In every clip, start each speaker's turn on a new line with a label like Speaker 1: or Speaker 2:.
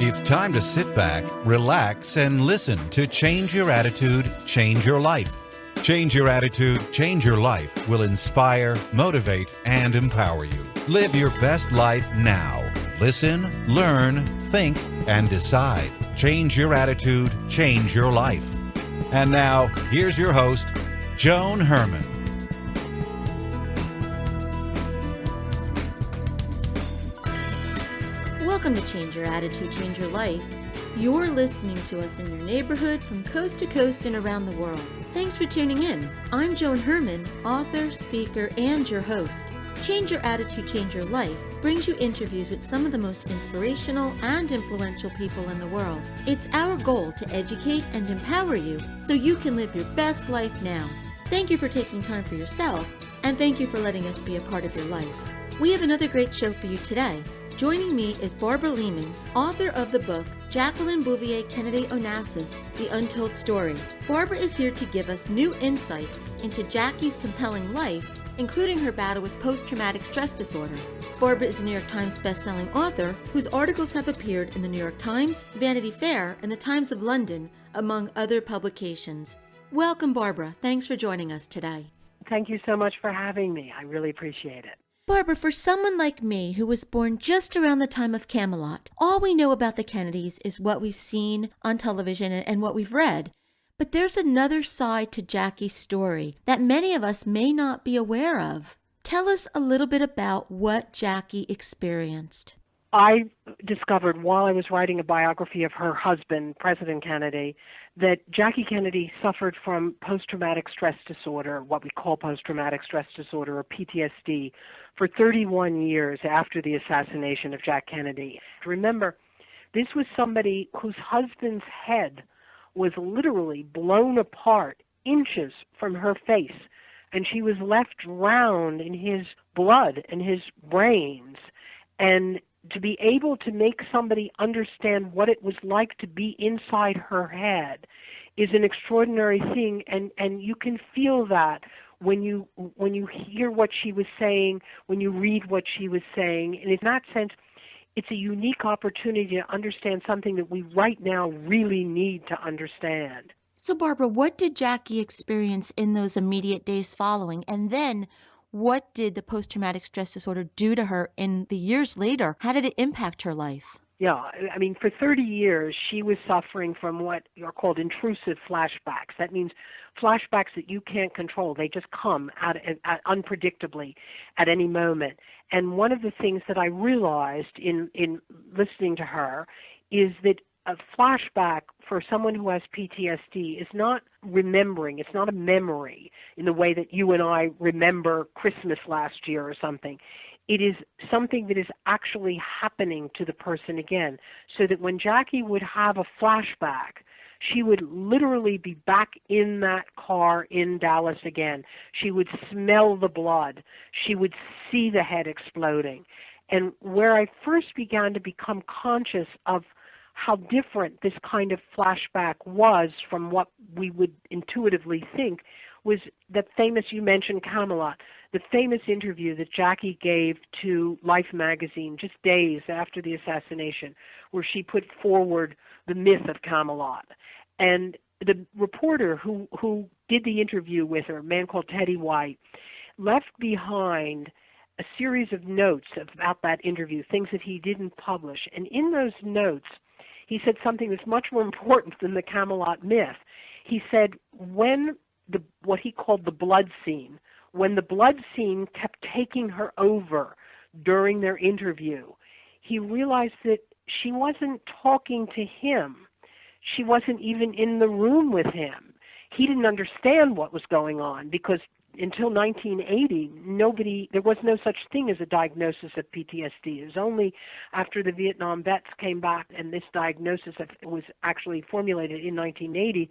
Speaker 1: It's time to sit back, relax, and listen to Change Your Attitude, Change Your Life. Change Your Attitude, Change Your Life will inspire, motivate, and empower you. Live your best life now. Listen, learn, think, and decide. Change your attitude, change your life. And now, here's your host, Joan Herman.
Speaker 2: Welcome to Change Your Attitude, Change Your Life. You're listening to us in your neighborhood from coast to coast and around the world. Thanks for tuning in. I'm Joan Herman, author, speaker, and your host. Change Your Attitude, Change Your Life brings you interviews with some of the most inspirational and influential people in the world. It's our goal to educate and empower you so you can live your best life now. Thank you for taking time for yourself, and thank you for letting us be a part of your life. We have another great show for you today. Joining me is Barbara Leaming, author of the book Jacqueline Bouvier Kennedy Onassis, The Untold Story. Barbara is here to give us new insight into Jackie's compelling life, including her battle with post-traumatic stress disorder. Barbara is a New York Times bestselling author whose articles have appeared in the New York Times, Vanity Fair, and the Times of London, among other publications. Welcome, Barbara. Thanks for joining us today.
Speaker 3: Thank you so much for having me. I really appreciate it.
Speaker 2: Barbara, for someone like me who was born just around the time of Camelot, all we know about the Kennedys is what we've seen on television and what we've read. But there's another side to Jackie's story that many of us may not be aware of. Tell us a little bit about what Jackie experienced.
Speaker 3: I discovered while I was writing a biography of her husband, President Kennedy, that Jackie Kennedy suffered from post-traumatic stress disorder, what we call post-traumatic stress disorder, or PTSD, for 31 years after the assassination of Jack Kennedy. Remember, this was somebody whose husband's head was literally blown apart inches from her face, and she was left drowned in his blood and his brains. And to be able to make somebody understand what it was like to be inside her head is an extraordinary thing, and you can feel that when you hear what she was saying, when you read what she was saying. And in that sense, it's a unique opportunity to understand something that we right now really need to understand.
Speaker 2: So, Barbara, what did Jackie experience in those immediate days following? And then what did the post-traumatic stress disorder do to her in the years later? How did it impact her life?
Speaker 3: Yeah, I mean, for 30 years, she was suffering from what are called intrusive flashbacks. That means flashbacks that you can't control. They just come out unpredictably at any moment. And one of the things that I realized in listening to her is that a flashback for someone who has PTSD is not remembering. It's not a memory in the way that you and I remember Christmas last year or something. It is something that is actually happening to the person again, so that when Jackie would have a flashback, she would literally be back in that car in Dallas again. She would smell the blood. She would see the head exploding. And where I first began to become conscious of how different this kind of flashback was from what we would intuitively think was that famous, you mentioned Camelot, the famous interview that Jackie gave to Life magazine just days after the assassination, where she put forward the myth of Camelot. And the reporter who did the interview with her, a man called Teddy White, left behind a series of notes about that interview, things that he didn't publish. And in those notes, he said something that's much more important than the Camelot myth. He said when what he called the blood scene, when the blood scene kept taking her over during their interview, he realized that she wasn't talking to him. She wasn't even in the room with him. He didn't understand what was going on because until 1980, there was no such thing as a diagnosis of PTSD. It was only after the Vietnam vets came back and this diagnosis was actually formulated in 1980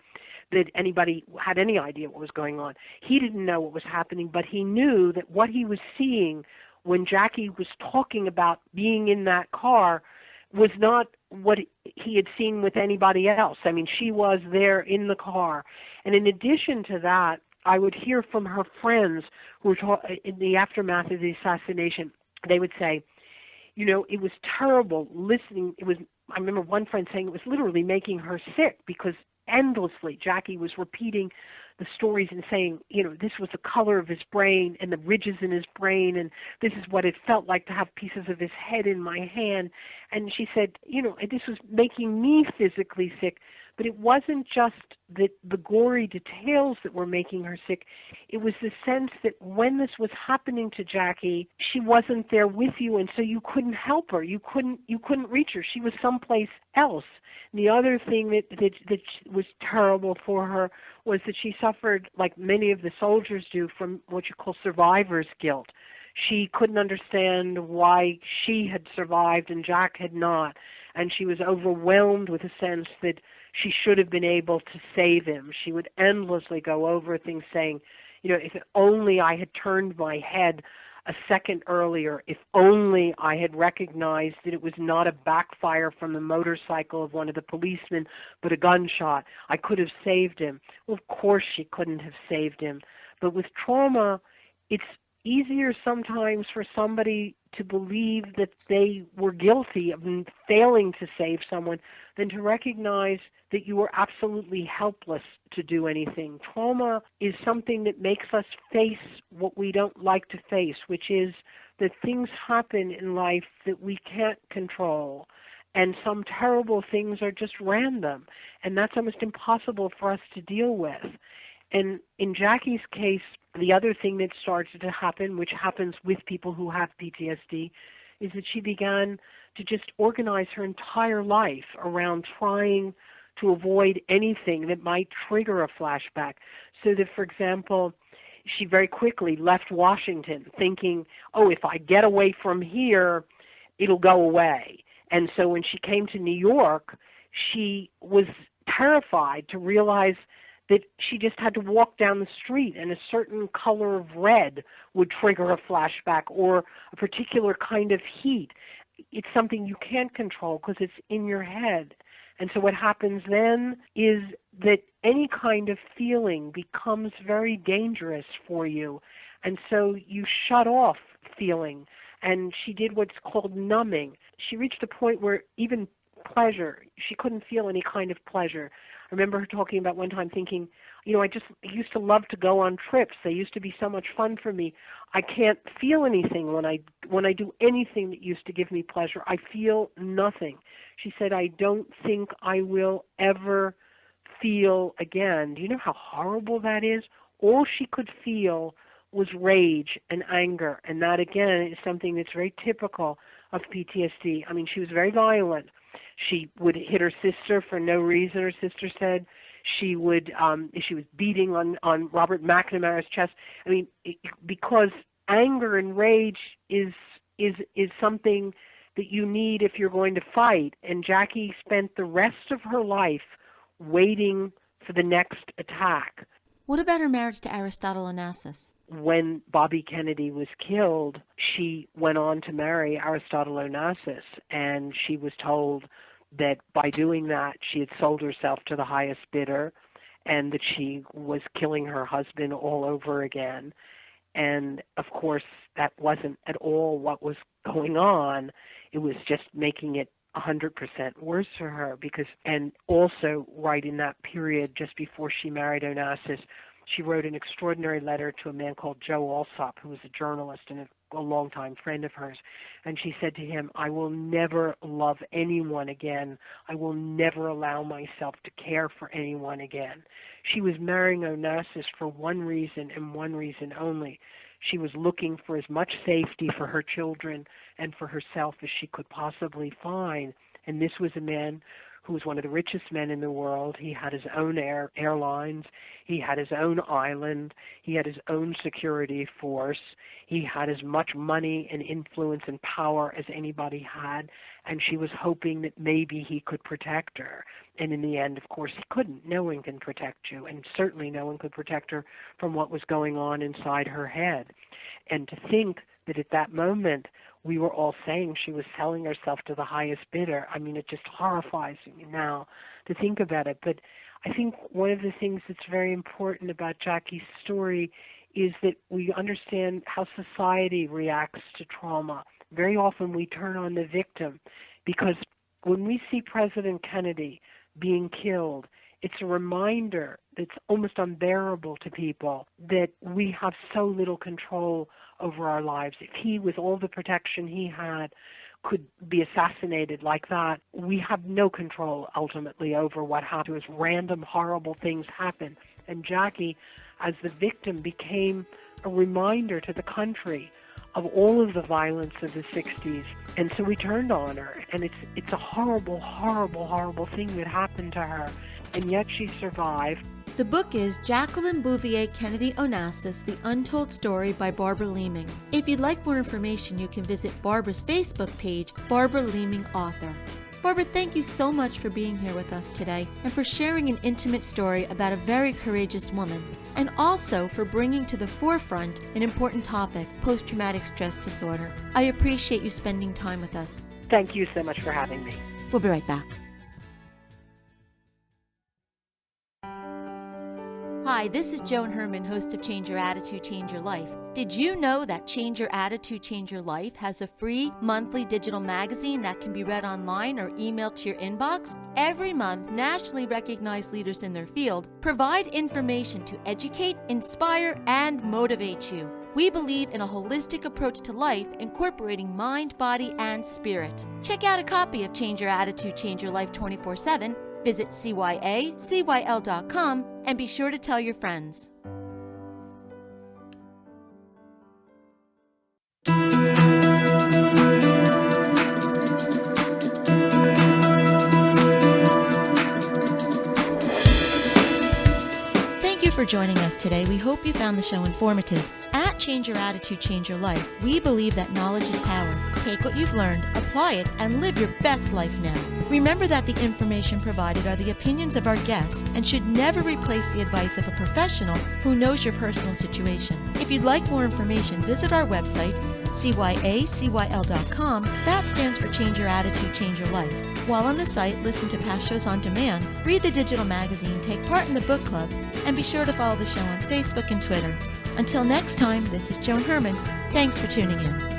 Speaker 3: that anybody had any idea what was going on. He didn't know what was happening, but he knew that what he was seeing when Jackie was talking about being in that car was not what he had seen with anybody else. I mean, she was there in the car. And in addition to that, I would hear from her friends who were in the aftermath of the assassination, they would say, it was terrible listening. I remember one friend saying it was literally making her sick because endlessly Jackie was repeating the stories and saying, this was the color of his brain and the ridges in his brain, and this is what it felt like to have pieces of his head in my hand. And she said, this was making me physically sick. But it wasn't just the gory details that were making her sick. It was the sense that when this was happening to Jackie, she wasn't there with you, and so you couldn't help her. You couldn't reach her. She was someplace else. And the other thing that was terrible for her was that she suffered, like many of the soldiers do, from what you call survivor's guilt. She couldn't understand why she had survived and Jack had not, and she was overwhelmed with a sense that she should have been able to save him. She would endlessly go over things saying, if only I had turned my head a second earlier, if only I had recognized that it was not a backfire from the motorcycle of one of the policemen, but a gunshot, I could have saved him. Well, of course she couldn't have saved him. But with trauma, it's easier sometimes for somebody to believe that they were guilty of failing to save someone than to recognize that you were absolutely helpless to do anything. Trauma is something that makes us face what we don't like to face, which is that things happen in life that we can't control, and some terrible things are just random, and that's almost impossible for us to deal with. And in Jackie's case, the other thing that started to happen, which happens with people who have PTSD, is that she began to just organize her entire life around trying to avoid anything that might trigger a flashback. So that, for example, she very quickly left Washington thinking, if I get away from here, it'll go away. And so when she came to New York, she was terrified to realize that she just had to walk down the street and a certain color of red would trigger a flashback, or a particular kind of heat. It's something you can't control because it's in your head. And so what happens then is that any kind of feeling becomes very dangerous for you. And so you shut off feeling. And she did what's called numbing. She reached a point where even pleasure, she couldn't feel any kind of pleasure. I remember her talking about one time thinking, I used to love to go on trips. They used to be so much fun for me. I can't feel anything when I do anything that used to give me pleasure. I feel nothing. She said, I don't think I will ever feel again. Do you know how horrible that is? All she could feel was rage and anger, and that, again, is something that's very typical of PTSD. I mean, she was very violent. She would hit her sister for no reason, her sister said. She was beating on Robert McNamara's chest. I mean, because anger and rage is something that you need if you're going to fight. And Jackie spent the rest of her life waiting for the next attack.
Speaker 2: What about her marriage to Aristotle Onassis?
Speaker 3: When Bobby Kennedy was killed, she went on to marry Aristotle Onassis, and she was told that by doing that she had sold herself to the highest bidder and that she was killing her husband all over again. And, of course, that wasn't at all what was going on. It was just making it 100% worse for her and also right in that period just before she married Onassis, she wrote an extraordinary letter to a man called Joe Alsop, who was a journalist and a longtime friend of hers. And she said to him, I will never love anyone again. I will never allow myself to care for anyone again. She was marrying Onassis for one reason and one reason only. She was looking for as much safety for her children and for herself as she could possibly find. And this was a man who was one of the richest men in the world. He had his own airlines. He had his own island. He had his own security force. He had as much money and influence and power as anybody had, and she was hoping that maybe he could protect her. And in the end, of course, he couldn't. No one can protect you, and certainly no one could protect her from what was going on inside her head. And to think that at that moment we were all saying she was selling herself to the highest bidder, I mean, it just horrifies me now to think about it. But I think one of the things that's very important about Jackie's story is that we understand how society reacts to trauma. Very often we turn on the victim, because when we see President Kennedy being killed, it's a reminder that's almost unbearable to people that we have so little control over our lives. If he, with all the protection he had, could be assassinated like that, we have no control ultimately over what happens. Random, horrible things happen. And Jackie, as the victim, became a reminder to the country of all of the violence of the 60s. And so we turned on her, and it's a horrible, horrible, horrible thing that happened to her, and yet she survived.
Speaker 2: The book is Jacqueline Bouvier Kennedy Onassis, The Untold Story by Barbara Leaming. If you'd like more information, you can visit Barbara's Facebook page, Barbara Leaming Author. Barbara, thank you so much for being here with us today and for sharing an intimate story about a very courageous woman, and also for bringing to the forefront an important topic, post-traumatic stress disorder. I appreciate you spending time with us.
Speaker 3: Thank you so much for having me.
Speaker 2: We'll be right back. Hi, this is Joan Herman, host of Change Your Attitude, Change Your Life. Did you know that Change Your Attitude, Change Your Life has a free monthly digital magazine that can be read online or emailed to your inbox? Every month, nationally recognized leaders in their field provide information to educate, inspire, and motivate you. We believe in a holistic approach to life, incorporating mind, body, and spirit. Check out a copy of Change Your Attitude, Change Your Life 24/7. Visit cyacyl.com and be sure to tell your friends. Thank you for joining us today. We hope you found the show informative. At Change Your Attitude, Change Your Life, we believe that knowledge is power. Take what you've learned, apply it, and live your best life now. Remember that the information provided are the opinions of our guests and should never replace the advice of a professional who knows your personal situation. If you'd like more information, visit our website, cyacyl.com. That stands for Change Your Attitude, Change Your Life. While on the site, listen to past shows on demand, read the digital magazine, take part in the book club, and be sure to follow the show on Facebook and Twitter. Until next time, this is Joan Herman. Thanks for tuning in.